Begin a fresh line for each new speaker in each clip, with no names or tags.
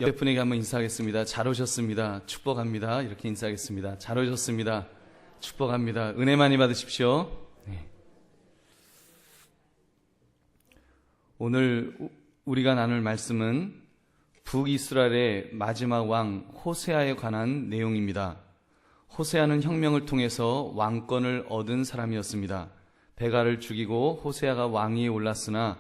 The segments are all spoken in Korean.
옆에 분에게 한번 인사하겠습니다. 잘 오셨습니다. 축복합니다. 이렇게 인사하겠습니다. 잘 오셨습니다. 축복합니다. 은혜 많이 받으십시오. 네. 오늘 우리가 나눌 말씀은 북이스라엘의 마지막 왕 호세아에 관한 내용입니다. 호세아는 혁명을 통해서 왕권을 얻은 사람이었습니다. 베가를 죽이고 호세아가 왕위에 올랐으나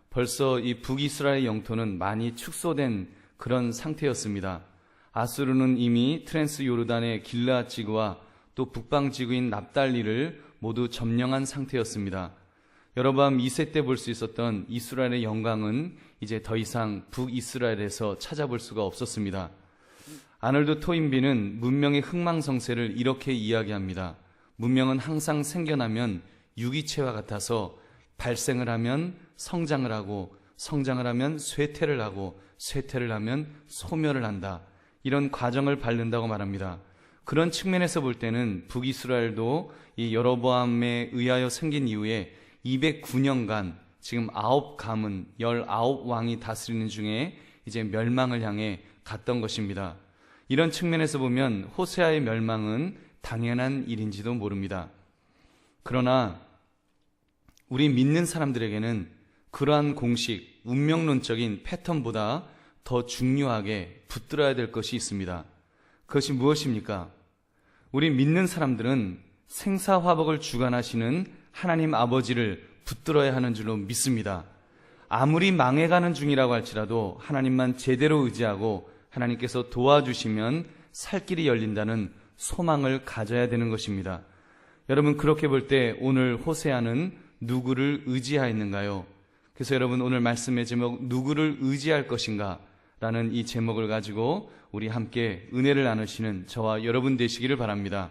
벌써 이 북이스라엘 영토는 많이 축소된 그런 상태였습니다. 아수르는 이미 트랜스 요르단의 길르앗 지구와 또 북방 지구인 납달리를 모두 점령한 상태였습니다. 여로보암 2세 때 볼 수 있었던 이스라엘의 영광은 이제 더 이상 북이스라엘에서 찾아볼 수가 없었습니다. 아놀드 토인비는 문명의 흥망성쇠를 이렇게 이야기합니다. 문명은 항상 생겨나면 유기체와 같아서 발생을 하면 성장을 하고, 성장을 하면 쇠퇴를 하고, 쇠퇴를 하면 소멸을 한다. 이런 과정을 밟는다고 말합니다. 그런 측면에서 볼 때는 북이스라엘도 이 여로보암에 의하여 생긴 이후에 209년간 지금 9가문 19왕이 다스리는 중에 이제 멸망을 향해 갔던 것입니다. 이런 측면에서 보면 호세아의 멸망은 당연한 일인지도 모릅니다. 그러나 우리 믿는 사람들에게는 그러한 공식, 운명론적인 패턴보다 더 중요하게 붙들어야 될 것이 있습니다. 그것이 무엇입니까? 우리 믿는 사람들은 생사화복을 주관하시는 하나님 아버지를 붙들어야 하는 줄로 믿습니다. 아무리 망해가는 중이라고 할지라도 하나님만 제대로 의지하고 하나님께서 도와주시면 살 길이 열린다는 소망을 가져야 되는 것입니다. 여러분, 그렇게 볼 때 오늘 호세아는 누구를 의지하였는가요? 그래서 여러분, 오늘 말씀의 제목 누구를 의지할 것인가 라는 이 제목을 가지고 우리 함께 은혜를 나누시는 저와 여러분 되시기를 바랍니다.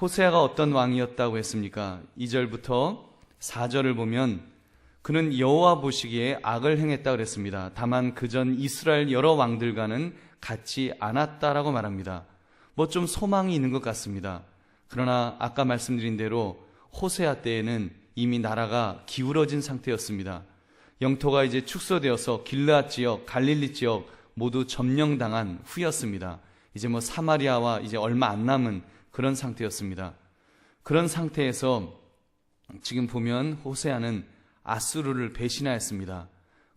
호세아가 어떤 왕이었다고 했습니까? 2절부터 4절을 보면 그는 여호와 보시기에 악을 행했다고 그랬습니다. 다만 그전 이스라엘 여러 왕들과는 같지 않았다라고 말합니다. 뭐 좀 소망이 있는 것 같습니다. 그러나 아까 말씀드린 대로 호세아 때에는 이미 나라가 기울어진 상태였습니다. 영토가 이제 축소되어서 길르앗 지역, 갈릴리 지역 모두 점령당한 후였습니다. 이제 뭐 사마리아와 이제 얼마 안 남은 그런 상태였습니다. 그런 상태에서 지금 보면 호세아는 아수르를 배신하였습니다.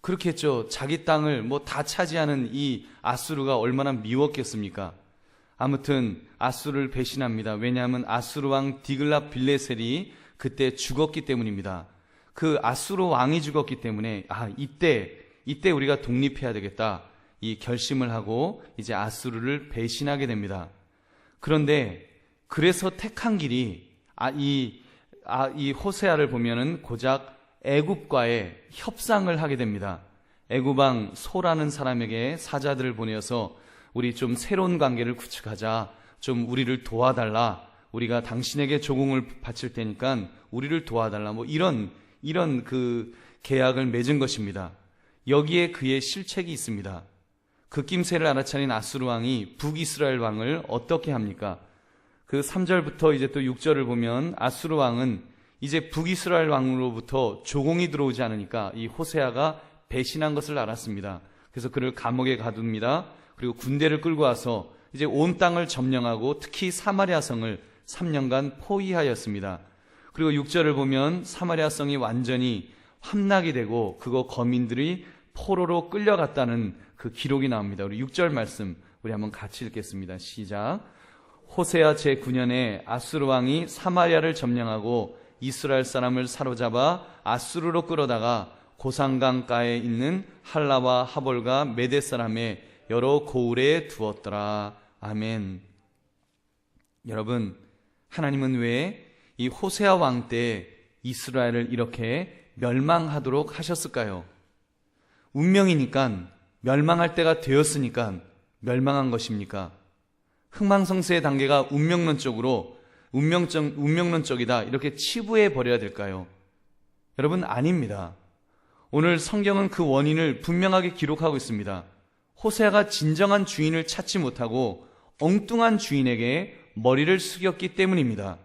그렇겠죠. 자기 땅을 뭐 다 차지하는 이 아수르가 얼마나 미웠겠습니까? 아무튼 아수르를 배신합니다. 왜냐하면 아수르 왕 디글랏 빌레셀이 그때 죽었기 때문입니다. 그 아수르 왕이 죽었기 때문에 이때 우리가 독립해야 되겠다 이 결심을 하고 이제 아수르를 배신하게 됩니다. 그런데 그래서 택한 길이 이 호세아를 보면은 고작 애굽과의 협상을 하게 됩니다. 애굽 왕 소라는 사람에게 사자들을 보내어서 우리 좀 새로운 관계를 구축하자, 좀 우리를 도와달라, 우리가 당신에게 조공을 바칠 테니까 우리를 도와달라, 뭐 이런 그 계약을 맺은 것입니다. 여기에 그의 실책이 있습니다. 그 낌새를 알아차린 아수르 왕이 북이스라엘 왕을 어떻게 합니까? 그 3절부터 이제 또 6절을 보면 아수르 왕은 이제 북이스라엘 왕으로부터 조공이 들어오지 않으니까 이 호세아가 배신한 것을 알았습니다. 그래서 그를 감옥에 가둡니다. 그리고 군대를 끌고 와서 이제 온 땅을 점령하고 특히 사마리아 성을 3년간 포위하였습니다. 그리고 6절을 보면 사마리아 성이 완전히 함락이 되고 그거 거민들이 포로로 끌려갔다는 그 기록이 나옵니다. 우리 6절 말씀 우리 한번 같이 읽겠습니다. 시작. 호세아 제9년에 아수르 왕이 사마리아를 점령하고 이스라엘 사람을 사로잡아 아수르로 끌어다가 고산강가에 있는 할라와 하볼과 메대 사람의 여러 고을에 두었더라. 아멘. 여러분, 하나님은 왜 이 호세아 왕 때 이스라엘을 이렇게 멸망하도록 하셨을까요? 운명이니까, 멸망할 때가 되었으니까 멸망한 것입니까? 흥망성쇠의 단계가 운명론적이다 이렇게 치부해 버려야 될까요? 여러분, 아닙니다. 오늘 성경은 그 원인을 분명하게 기록하고 있습니다. 호세아가 진정한 주인을 찾지 못하고 엉뚱한 주인에게 머리를 숙였기 때문입니다.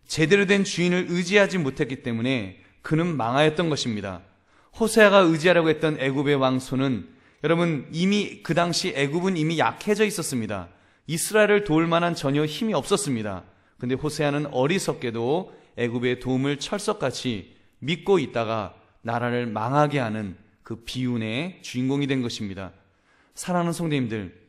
제대로 된 주인을 의지하지 못했기 때문에 그는 망하였던 것입니다. 호세아가 의지하려고 했던 애굽의 왕소는 여러분, 이미 그 당시 애굽은 이미 약해져 있었습니다. 이스라엘을 도울 만한 전혀 힘이 없었습니다. 근데 호세아는 어리석게도 애굽의 도움을 철석같이 믿고 있다가 나라를 망하게 하는 그 비운의 주인공이 된 것입니다. 사랑하는 성도님들,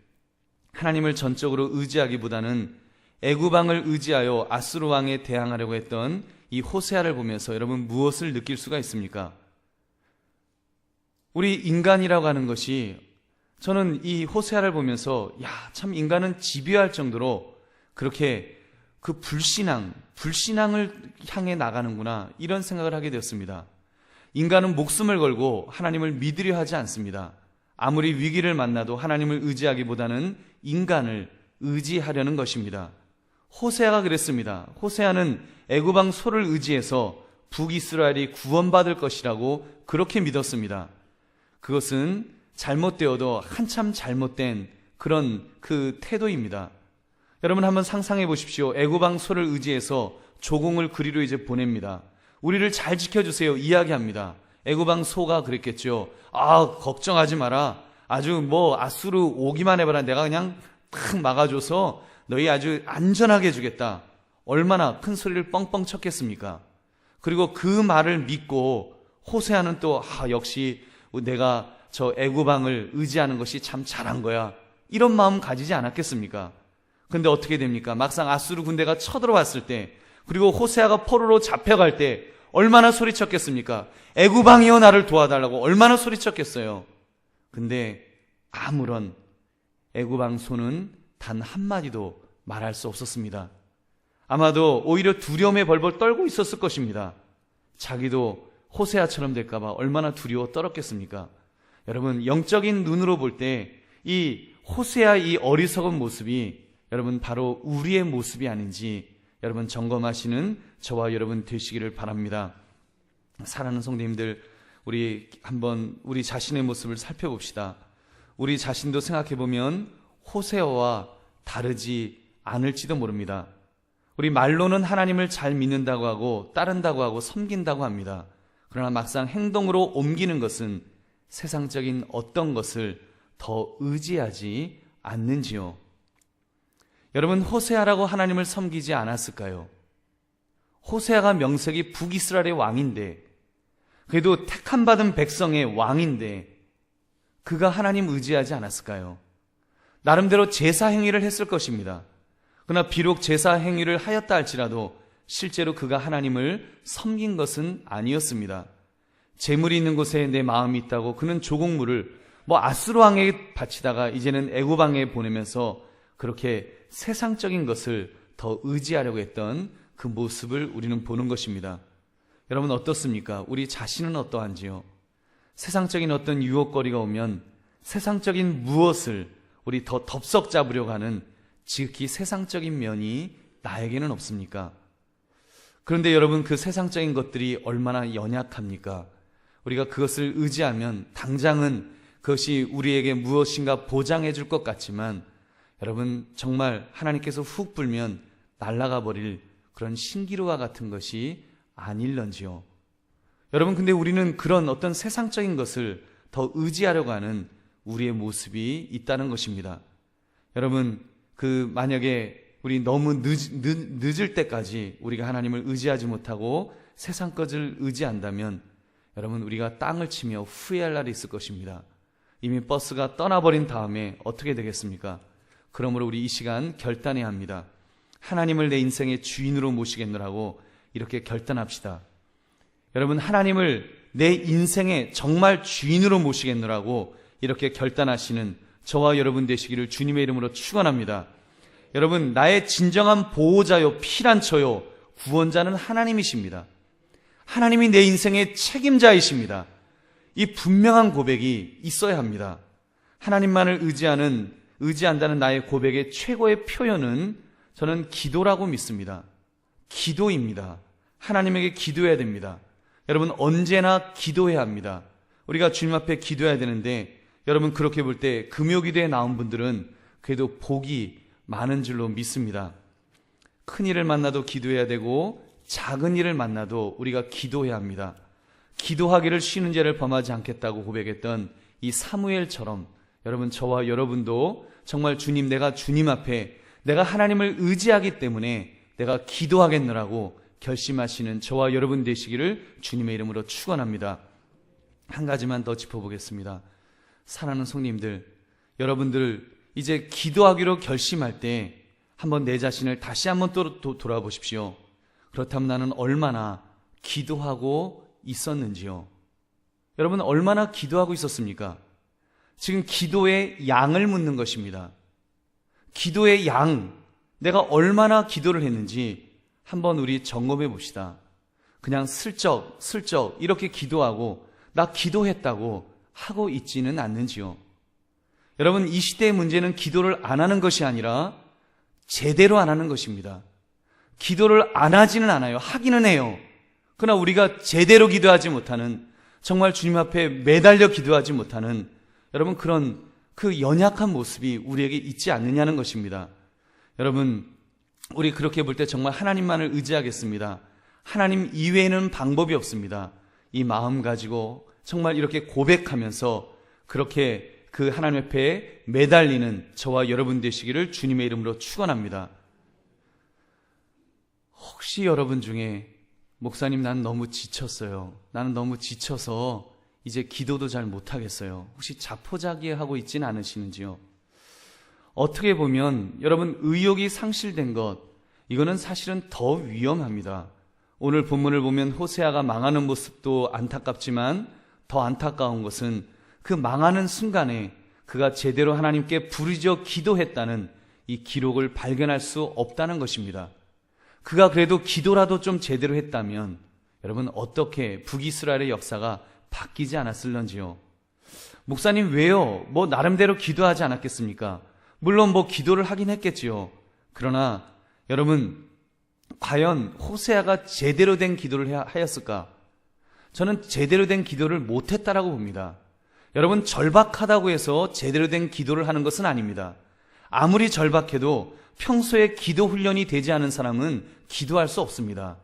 하나님을 전적으로 의지하기보다는 애굽 왕을 의지하여 아수르 왕에 대항하려고 했던 이 호세아를 보면서 여러분 무엇을 느낄 수가 있습니까? 우리 인간이라고 하는 것이, 저는 이 호세아를 보면서 참 인간은 집요할 정도로 그렇게 그 불신앙을 향해 나가는구나, 이런 생각을 하게 되었습니다. 인간은 목숨을 걸고 하나님을 믿으려 하지 않습니다. 아무리 위기를 만나도 하나님을 의지하기보다는 인간을 의지하려는 것입니다. 호세아가 그랬습니다. 호세아는 애굽 왕 소를 의지해서 북이스라엘이 구원받을 것이라고 그렇게 믿었습니다. 그것은 잘못되어도 한참 잘못된 그런 그 태도입니다. 여러분 한번 상상해 보십시오. 애굽 왕 소를 의지해서 조공을 그리로 이제 보냅니다. 우리를 잘 지켜주세요 이야기합니다. 애굽 왕 소가 그랬겠죠. 걱정하지 마라. 아주 아수르 오기만 해봐라. 내가 그냥 탁 막아줘서 너희 아주 안전하게 해주겠다. 얼마나 큰 소리를 뻥뻥 쳤겠습니까? 그리고 그 말을 믿고 호세아는 또 역시 내가 저 애굽 왕을 의지하는 것이 참 잘한 거야, 이런 마음 가지지 않았겠습니까? 근데 어떻게 됩니까? 막상 아수르 군대가 쳐들어왔을 때, 그리고 호세아가 포로로 잡혀갈 때 얼마나 소리쳤겠습니까? 애굽 왕이여 나를 도와달라고 얼마나 소리쳤겠어요. 근데 아무런 애굽 왕 소는 단 한마디도 말할 수 없었습니다. 아마도 오히려 두려움에 벌벌 떨고 있었을 것입니다. 자기도 호세아처럼 될까봐 얼마나 두려워 떨었겠습니까? 여러분, 영적인 눈으로 볼 때 이 호세아 이 어리석은 모습이 여러분 바로 우리의 모습이 아닌지 여러분 점검하시는 저와 여러분 되시기를 바랍니다. 사랑하는 성도님들, 우리 한번 우리 자신의 모습을 살펴봅시다. 우리 자신도 생각해보면 호세아와 다르지 않을지도 모릅니다. 우리 말로는 하나님을 잘 믿는다고 하고 따른다고 하고 섬긴다고 합니다. 그러나 막상 행동으로 옮기는 것은 세상적인 어떤 것을 더 의지하지 않는지요. 여러분, 호세아라고 하나님을 섬기지 않았을까요? 호세아가 명색이 북이스라엘의 왕인데, 그래도 택함받은 백성의 왕인데 그가 하나님 의지하지 않았을까요? 나름대로 제사 행위를 했을 것입니다. 그러나 비록 제사 행위를 하였다 할지라도 실제로 그가 하나님을 섬긴 것은 아니었습니다. 재물이 있는 곳에 내 마음이 있다고 그는 조공물을 아수르 왕에게 바치다가 이제는 애굽 왕에게 보내면서 그렇게 세상적인 것을 더 의지하려고 했던 그 모습을 우리는 보는 것입니다. 여러분 어떻습니까? 우리 자신은 어떠한지요? 세상적인 어떤 유혹거리가 오면 세상적인 무엇을 우리 더 덥석 잡으려고 하는 지극히 세상적인 면이 나에게는 없습니까? 그런데 여러분, 그 세상적인 것들이 얼마나 연약합니까? 우리가 그것을 의지하면 당장은 그것이 우리에게 무엇인가 보장해 줄 것 같지만 여러분, 정말 하나님께서 훅 불면 날아가 버릴 그런 신기루와 같은 것이 아닐런지요. 여러분, 근데 우리는 그런 어떤 세상적인 것을 더 의지하려고 하는 우리의 모습이 있다는 것입니다. 여러분, 만약에 우리 너무 늦을 때까지 우리가 하나님을 의지하지 못하고 세상 것을 의지한다면 여러분, 우리가 땅을 치며 후회할 날이 있을 것입니다. 이미 버스가 떠나버린 다음에 어떻게 되겠습니까? 그러므로 우리 이 시간 결단해야 합니다. 하나님을 내 인생의 주인으로 모시겠노라고 이렇게 결단합시다. 여러분, 하나님을 내 인생의 정말 주인으로 모시겠노라고 이렇게 결단하시는 저와 여러분 되시기를 주님의 이름으로 축원합니다. 여러분, 나의 진정한 보호자요 피난처요 구원자는 하나님이십니다. 하나님이 내 인생의 책임자이십니다. 이 분명한 고백이 있어야 합니다. 하나님만을 의지한다는 나의 고백의 최고의 표현은 저는 기도라고 믿습니다. 기도입니다. 하나님에게 기도해야 됩니다. 여러분, 언제나 기도해야 합니다. 우리가 주님 앞에 기도해야 되는데 여러분, 그렇게 볼 때 금요기도에 나온 분들은 그래도 복이 많은 줄로 믿습니다. 큰 일을 만나도 기도해야 되고 작은 일을 만나도 우리가 기도해야 합니다. 기도하기를 쉬는 죄를 범하지 않겠다고 고백했던 이 사무엘처럼 여러분, 저와 여러분도 정말 주님, 내가 주님 앞에 내가 하나님을 의지하기 때문에 내가 기도하겠노라고 결심하시는 저와 여러분 되시기를 주님의 이름으로 축원합니다. 한 가지만 더 짚어보겠습니다. 사랑하는 성님들, 여러분들 이제 기도하기로 결심할 때 한번 내 자신을 다시 한번 또 돌아보십시오. 그렇다면 나는 얼마나 기도하고 있었는지요? 여러분, 얼마나 기도하고 있었습니까? 지금 기도의 양을 묻는 것입니다. 기도의 양, 내가 얼마나 기도를 했는지 한번 우리 점검해 봅시다. 그냥 슬쩍 이렇게 기도하고 나 기도했다고 하고 있지는 않는지요. 여러분, 이 시대의 문제는 기도를 안 하는 것이 아니라 제대로 안 하는 것입니다. 기도를 안 하지는 않아요. 하기는 해요. 그러나 우리가 제대로 기도하지 못하는, 정말 주님 앞에 매달려 기도하지 못하는 여러분, 그런 그 연약한 모습이 우리에게 있지 않느냐는 것입니다. 여러분, 우리 그렇게 볼 때 정말 하나님만을 의지하겠습니다. 하나님 이외에는 방법이 없습니다. 이 마음 가지고 정말 이렇게 고백하면서 그렇게 그 하나님 앞에 매달리는 저와 여러분 되시기를 주님의 이름으로 축원합니다. 혹시 여러분 중에 목사님, 난 너무 지쳤어요. 나는 너무 지쳐서 이제 기도도 잘 못하겠어요. 혹시 자포자기하고 있지는 않으시는지요? 어떻게 보면 여러분, 의욕이 상실된 것, 이거는 사실은 더 위험합니다. 오늘 본문을 보면 호세아가 망하는 모습도 안타깝지만 더 안타까운 것은 그 망하는 순간에 그가 제대로 하나님께 부르짖어 기도했다는 이 기록을 발견할 수 없다는 것입니다. 그가 그래도 기도라도 좀 제대로 했다면 여러분, 어떻게 북이스라엘의 역사가 바뀌지 않았을런지요? 목사님, 왜요? 뭐 나름대로 기도하지 않았겠습니까? 물론 뭐 기도를 하긴 했겠지요. 그러나 여러분, 과연 호세아가 제대로 된 기도를 하였을까? 저는 제대로 된 기도를 못했다라고 봅니다. 여러분, 절박하다고 해서 제대로 된 기도를 하는 것은 아닙니다. 아무리 절박해도 평소에 기도 훈련이 되지 않은 사람은 기도할 수 없습니다.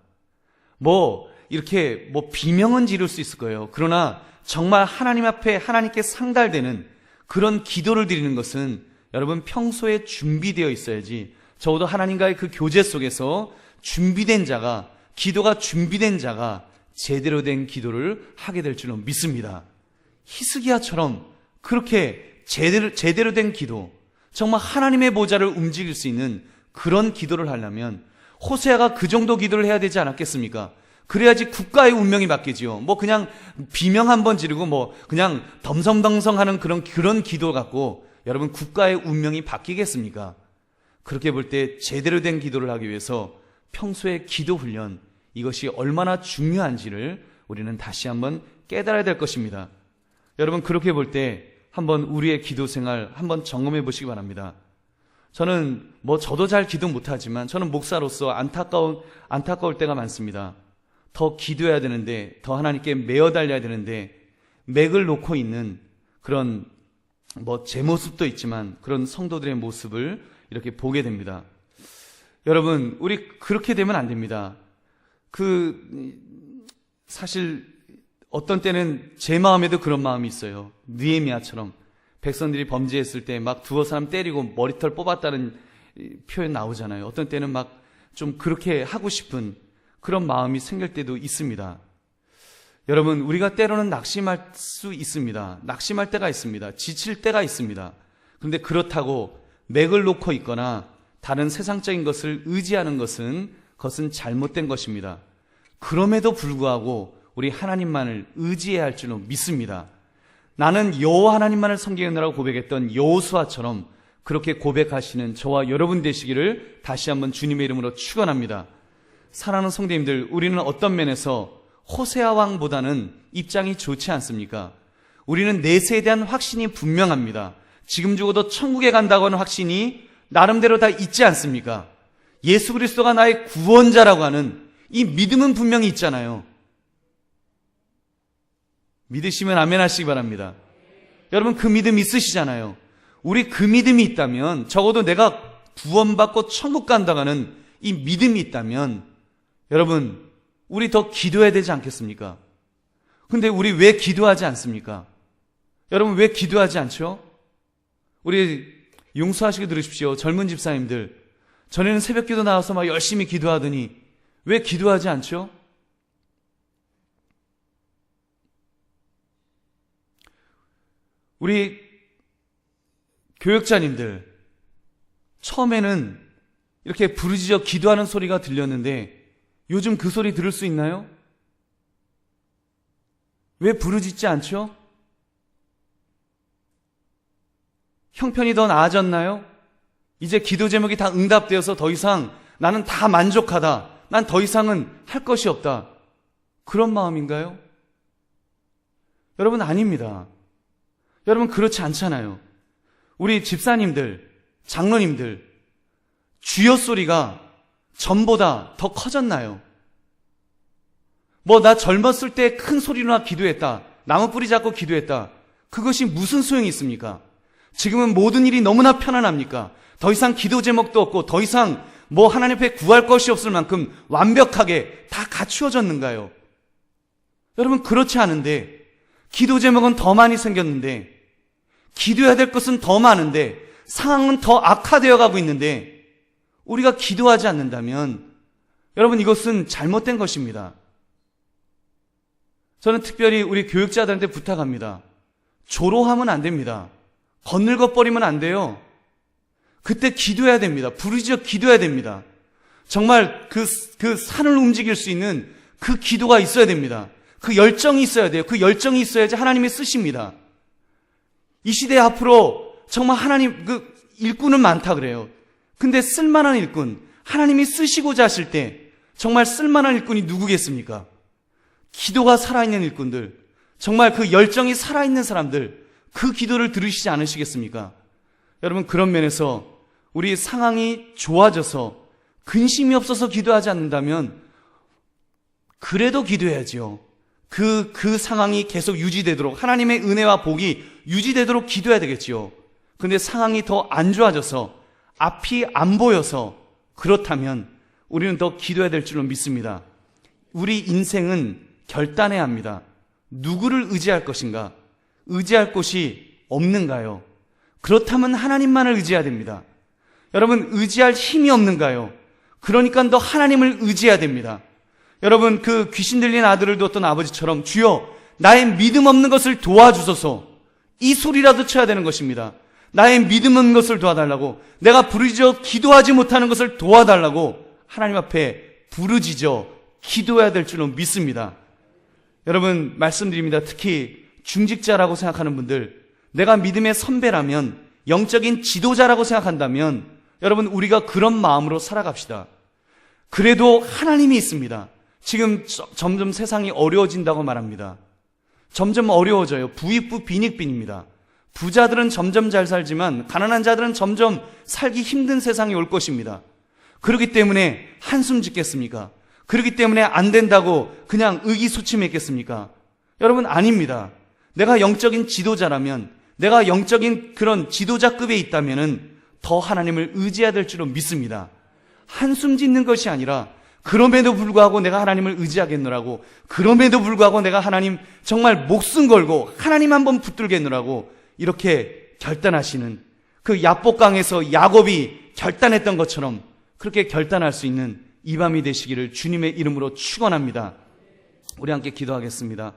이렇게 비명은 지를 수 있을 거예요. 그러나 정말 하나님 앞에 하나님께 상달되는 그런 기도를 드리는 것은 여러분, 평소에 준비되어 있어야지, 적어도 하나님과의 그 교제 속에서 준비된 자가, 기도가 준비된 자가 제대로 된 기도를 하게 될 줄은 믿습니다. 히스기야처럼 그렇게 제대로 된 기도, 정말 하나님의 보좌를 움직일 수 있는 그런 기도를 하려면 호세아가 그 정도 기도를 해야 되지 않았겠습니까? 그래야지 국가의 운명이 바뀌지요. 그냥 비명 한번 지르고 그냥 덤성덤성하는 그런 기도 갖고 여러분, 국가의 운명이 바뀌겠습니까? 그렇게 볼 때 제대로 된 기도를 하기 위해서 평소의 기도 훈련, 이것이 얼마나 중요한지를 우리는 다시 한번 깨달아야 될 것입니다. 여러분, 그렇게 볼 때 한번 우리의 기도 생활 한번 점검해 보시기 바랍니다. 저는 저도 잘 기도 못하지만 저는 목사로서 안타까울 때가 많습니다. 더 기도해야 되는데, 더 하나님께 매어 달려야 되는데 맥을 놓고 있는 그런 제 모습도 있지만 그런 성도들의 모습을 이렇게 보게 됩니다. 여러분, 우리 그렇게 되면 안 됩니다. 사실 어떤 때는 제 마음에도 그런 마음이 있어요. 느헤미야처럼 백성들이 범죄했을 때 막 두어 사람 때리고 머리털 뽑았다는 표현 나오잖아요. 어떤 때는 좀 그렇게 하고 싶은 그런 마음이 생길 때도 있습니다. 여러분, 우리가 때로는 낙심할 수 있습니다. 낙심할 때가 있습니다. 지칠 때가 있습니다. 그런데 그렇다고 맥을 놓고 있거나 다른 세상적인 것을 의지하는 그것은 잘못된 것입니다. 그럼에도 불구하고 우리 하나님만을 의지해야 할 줄로 믿습니다. 나는 여호와 하나님만을 섬기느라고 고백했던 여호수아처럼 그렇게 고백하시는 저와 여러분 되시기를 다시 한번 주님의 이름으로 축원합니다. 사랑하는 성도님들, 우리는 어떤 면에서 호세아 왕보다는 입장이 좋지 않습니까? 우리는 내세에 대한 확신이 분명합니다. 지금 죽어도 천국에 간다고 하는 확신이 나름대로 다 있지 않습니까? 예수 그리스도가 나의 구원자라고 하는 이 믿음은 분명히 있잖아요. 믿으시면 아멘 하시기 바랍니다. 여러분, 그 믿음 있으시잖아요. 우리 그 믿음이 있다면, 적어도 내가 구원받고 천국 간다고 하는 이 믿음이 있다면 여러분, 우리 더 기도해야 되지 않겠습니까? 근데 우리 왜 기도하지 않습니까? 여러분 왜 기도하지 않죠? 우리 용서하시게 들으십시오. 젊은 집사님들. 전에는 새벽 기도 나와서 막 열심히 기도하더니 왜 기도하지 않죠? 우리 교역자님들, 처음에는 이렇게 부르짖어 기도하는 소리가 들렸는데 요즘 그 소리 들을 수 있나요? 왜 부르짖지 않죠? 형편이 더 나아졌나요? 이제 기도 제목이 다 응답되어서 더 이상 나는 다 만족하다. 난 더 이상은 할 것이 없다. 그런 마음인가요? 여러분 아닙니다. 여러분 그렇지 않잖아요. 우리 집사님들, 장로님들, 주여 소리가 전보다 더 커졌나요? 나 젊었을 때 큰 소리로 기도했다. 나무 뿌리 잡고 기도했다. 그것이 무슨 소용이 있습니까? 지금은 모든 일이 너무나 편안합니까? 더 이상 기도 제목도 없고 더 이상 하나님 앞에 구할 것이 없을 만큼 완벽하게 다 갖추어졌는가요? 여러분 그렇지 않은데 기도 제목은 더 많이 생겼는데 기도해야 될 것은 더 많은데 상황은 더 악화되어 가고 있는데 우리가 기도하지 않는다면 여러분 이것은 잘못된 것입니다. 저는 특별히 우리 교육자들한테 부탁합니다. 조로하면 안 됩니다. 거늘거 버리면 안 돼요. 그때 기도해야 됩니다. 부르짖어 기도해야 됩니다. 정말 그 산을 움직일 수 있는 그 기도가 있어야 됩니다. 그 열정이 있어야 돼요. 그 열정이 있어야지 하나님이 쓰십니다. 이 시대 앞으로 정말 하나님 일꾼은 많다 그래요. 근데 쓸만한 일꾼, 하나님이 쓰시고자 하실 때 정말 쓸만한 일꾼이 누구겠습니까? 기도가 살아있는 일꾼들, 정말 그 열정이 살아있는 사람들, 그 기도를 들으시지 않으시겠습니까? 여러분 그런 면에서 우리 상황이 좋아져서 근심이 없어서 기도하지 않는다면 그래도 기도해야죠. 그 상황이 계속 유지되도록 하나님의 은혜와 복이 유지되도록 기도해야 되겠지요. 근데 상황이 더 안 좋아져서 앞이 안 보여서 그렇다면 우리는 더 기도해야 될 줄로 믿습니다. 우리 인생은 결단해야 합니다. 누구를 의지할 것인가? 의지할 곳이 없는가요? 그렇다면 하나님만을 의지해야 됩니다. 여러분 의지할 힘이 없는가요? 그러니까 더 하나님을 의지해야 됩니다. 여러분 그 귀신 들린 아들을 두었던 아버지처럼 주여 나의 믿음 없는 것을 도와주소서, 이 소리라도 쳐야 되는 것입니다. 나의 믿음 없는 것을 도와달라고, 내가 부르짖어 기도하지 못하는 것을 도와달라고 하나님 앞에 부르짖어 기도해야 될 줄로 믿습니다. 여러분 말씀드립니다. 특히 중직자라고 생각하는 분들, 내가 믿음의 선배라면, 영적인 지도자라고 생각한다면 여러분 우리가 그런 마음으로 살아갑시다. 그래도 하나님이 있습니다. 지금 점점 세상이 어려워진다고 말합니다. 점점 어려워져요. 부익부 빈익빈입니다. 부자들은 점점 잘 살지만 가난한 자들은 점점 살기 힘든 세상이 올 것입니다. 그렇기 때문에 한숨 짓겠습니까? 그렇기 때문에 안 된다고 그냥 의기소침했겠습니까? 여러분 아닙니다. 내가 영적인 지도자라면, 내가 영적인 그런 지도자급에 있다면은 더 하나님을 의지해야 될 줄로 믿습니다. 한숨 짓는 것이 아니라 그럼에도 불구하고 내가 하나님을 의지하겠노라고, 그럼에도 불구하고 내가 하나님 정말 목숨 걸고 하나님 한번 붙들겠노라고 이렇게 결단하시는, 그 야복강에서 야곱이 결단했던 것처럼 그렇게 결단할 수 있는 이 밤이 되시기를 주님의 이름으로 축원합니다. 우리 함께 기도하겠습니다.